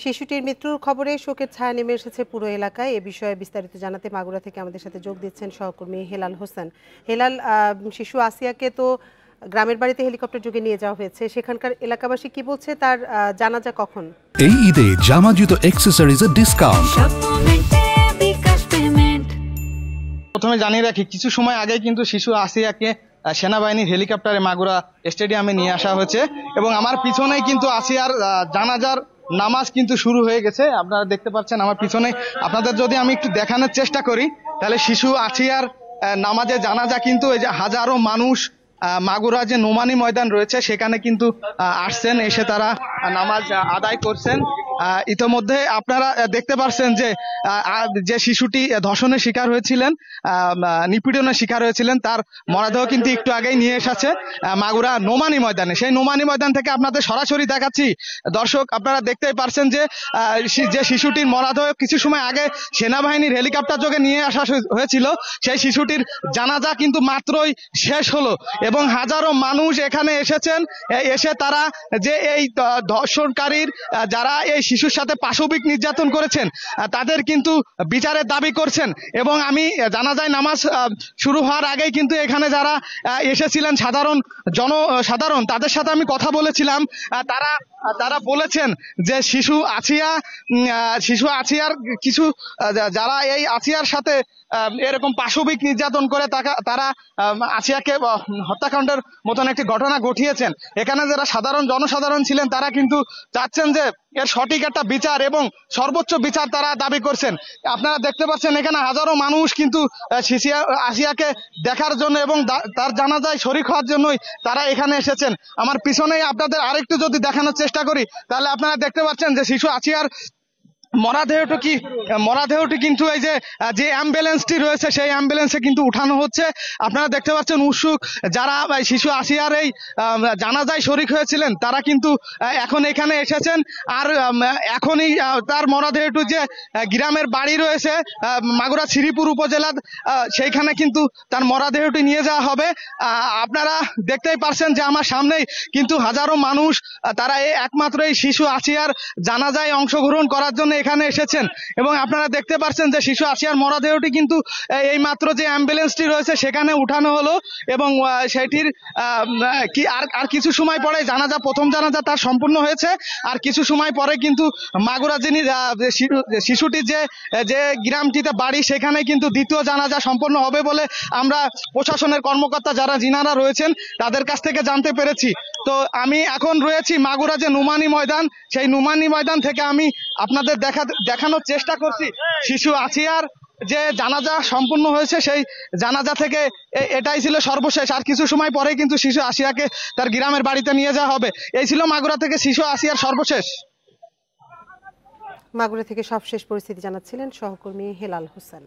শিশুটির মৃত্যুর খবরে শোকের ছায়া নেমে এসেছে পুরো এলাকায়। এ বিষয়ে বিস্তারিত জানাতে মাগুরা থেকে আমাদের সাথে যোগ দিচ্ছেন সহকর্মী হেলাল হোসেন। হেলাল, শিশু আসিয়াকে তো গ্রামের বাড়িতে হেলিকপ্টার যোগে নিয়ে যাওয়া হয়েছে, সেখানকার এলাকাবাসী কি বলছে, তার জানাজা কখন? এই ঈদে জামা জুতো অ্যাক্সেসরিজের ডিসকাউন্ট। প্রথমে জানিয়ে রাখি, কিছু সময় আগে কিন্তু শিশু আসিয়াকে সেনাবাহিনীর হেলিকপ্টারে মাগুরা স্টেডিয়ামে নিয়ে আসা হয়েছে এবং আমার পিছনেই কিন্তু আসিয়ার জানাজার নামাজ কিন্তু শুরু হয়ে গেছে। আপনারা দেখতে পাচ্ছেন আমার পিছনে। আপনাদের যদি আমি একটু দেখানোর চেষ্টা করি, তাহলে শিশু আসিয়ার নামাজে জানাজা কিন্তু এই যে হাজারো মানুষ মাগুরা যে নোমানি ময়দান রয়েছে সেখানে কিন্তু আসছেন, এসে তারা নামাজ আদায় করছেন। ইতোমধ্যে আপনারা দেখতে পাচ্ছেন যে যে শিশুটি ধর্ষণের শিকার হয়েছিলেন, নিপীড়নের শিকার হয়েছিলেন, তার মরদেহ কিন্তু একটু আগেই নিয়ে এসেছে মাগুরা নোমানি ময়দানে। সেই নোমানি ময়দান থেকে আপনাদের সরাসরি দেখাচ্ছি। দর্শক, আপনারা দেখতেই পারছেন যে যে শিশুটির মরদেহ কিছু সময় আগে সেনাবাহিনীর হেলিকপ্টার যোগে নিয়ে আসা হয়েছিল, সেই শিশুটির জানাজা কিন্তু মাত্রই শেষ হলো এবং হাজারো মানুষ এখানে এসেছেন। এসে তারা যে এই ধর্ষণকারীর যারা এই শিশুর সাথে পাশবিক নির্যাতন করেছেন তাদের কিন্তু বিচারের দাবি করছেন। এবং আমি জানাজায় নামাজ শুরু হওয়ার আগেই কিন্তু এখানে যারা এসেছিলেন জনসাধারণ, তাদের সাথে আমি কথা বলেছিলাম। তারা বলেছেন যে শিশু আসিয়ার কিছু যারা এই আসিয়ার সাথে এরকম পাশবিক নির্যাতন করে তারা আসিয়াকে হত্যাকাণ্ডের মতন একটি ঘটনা ঘটিয়েছেন। এখানে যারা জনসাধারণ ছিলেন তারা কিন্তু চাচ্ছেন যে এর সঠিক একটা বিচার এবং সর্বোচ্চ বিচার তারা দাবি করছেন। আপনারা দেখতে পাচ্ছেন এখানে হাজারো মানুষ কিন্তু আসিয়াকে দেখার জন্য এবং তার জানাজায় শরীক হওয়ার জন্যই তারা এখানে এসেছেন। আমার পিছনেই আপনাদের আরেকটু যদি দেখানোর চেষ্টা করি, তাহলে আপনারা দেখতে পাচ্ছেন যে শিশু আসিয়ার মরাদেহটি কিন্তু এই যে অ্যাম্বুলেন্সটি রয়েছে সেই অ্যাম্বুলেন্সে কিন্তু উঠানো হচ্ছে। আপনারা দেখতে পাচ্ছেন উৎসুক যারা শিশু আসিয়ার এই জানাজায় শরীক হয়েছিলেন তারা কিন্তু এখন এখানে এসেছেন। আর এখনই তার মরাদেহটি যে গ্রামের বাড়ি রয়েছে মাগুরা শ্রীপুর উপজেলার, সেইখানে কিন্তু তার মরাদেহটি নিয়ে যাওয়া হবে। আপনারা দেখতেই পারছেন যে আমার সামনেই কিন্তু হাজারো মানুষ তারা একমাত্র এই শিশু আসিয়ার জানাজায় অংশগ্রহণ করার জন্য এখানে এসেছেন। এবং আপনারা দেখতে পাচ্ছেন যে শিশু আসিয়ার মরদেহটি কিন্তু এই মাত্র যে অ্যাম্বুলেন্সটি রয়েছে সেখানে উঠানো হলো এবং সেটির আর কিছু সময় পরে প্রথম জানাজা তার সম্পূর্ণ হয়েছে। আর কিছু সময় পরে কিন্তু মাগুরা যিনি শিশুটির যে গ্রামটিতে বাড়ি সেখানে কিন্তু দ্বিতীয় জানাজা সম্পন্ন হবে বলে আমরা প্রশাসনের কর্মকর্তা যিনারা রয়েছেন তাদের কাছ থেকে জানতে পেরেছি। তো আমি এখন রয়েছি মাগুরা যে নুমানি ময়দান, সেই নুমানি ময়দান থেকে আমি আপনাদের দেখানোর চেষ্টা করছি শিশু আসিয়ার যে জানাজা সম্পূর্ণ হয়েছে সেই জানাজা থেকে এটাই ছিল সর্বশেষ। আর কিছু সময় পরে কিন্তু শিশু আসিয়াকে তার গ্রামের বাড়িতে নিয়ে যাওয়া হবে। এই ছিল মাগুরা থেকে শিশু আসিয়ার সর্বশেষ। মাগুরা থেকে সবশেষ পরিস্থিতি জানাচ্ছিলেন সহকর্মী হেলাল হোসেন।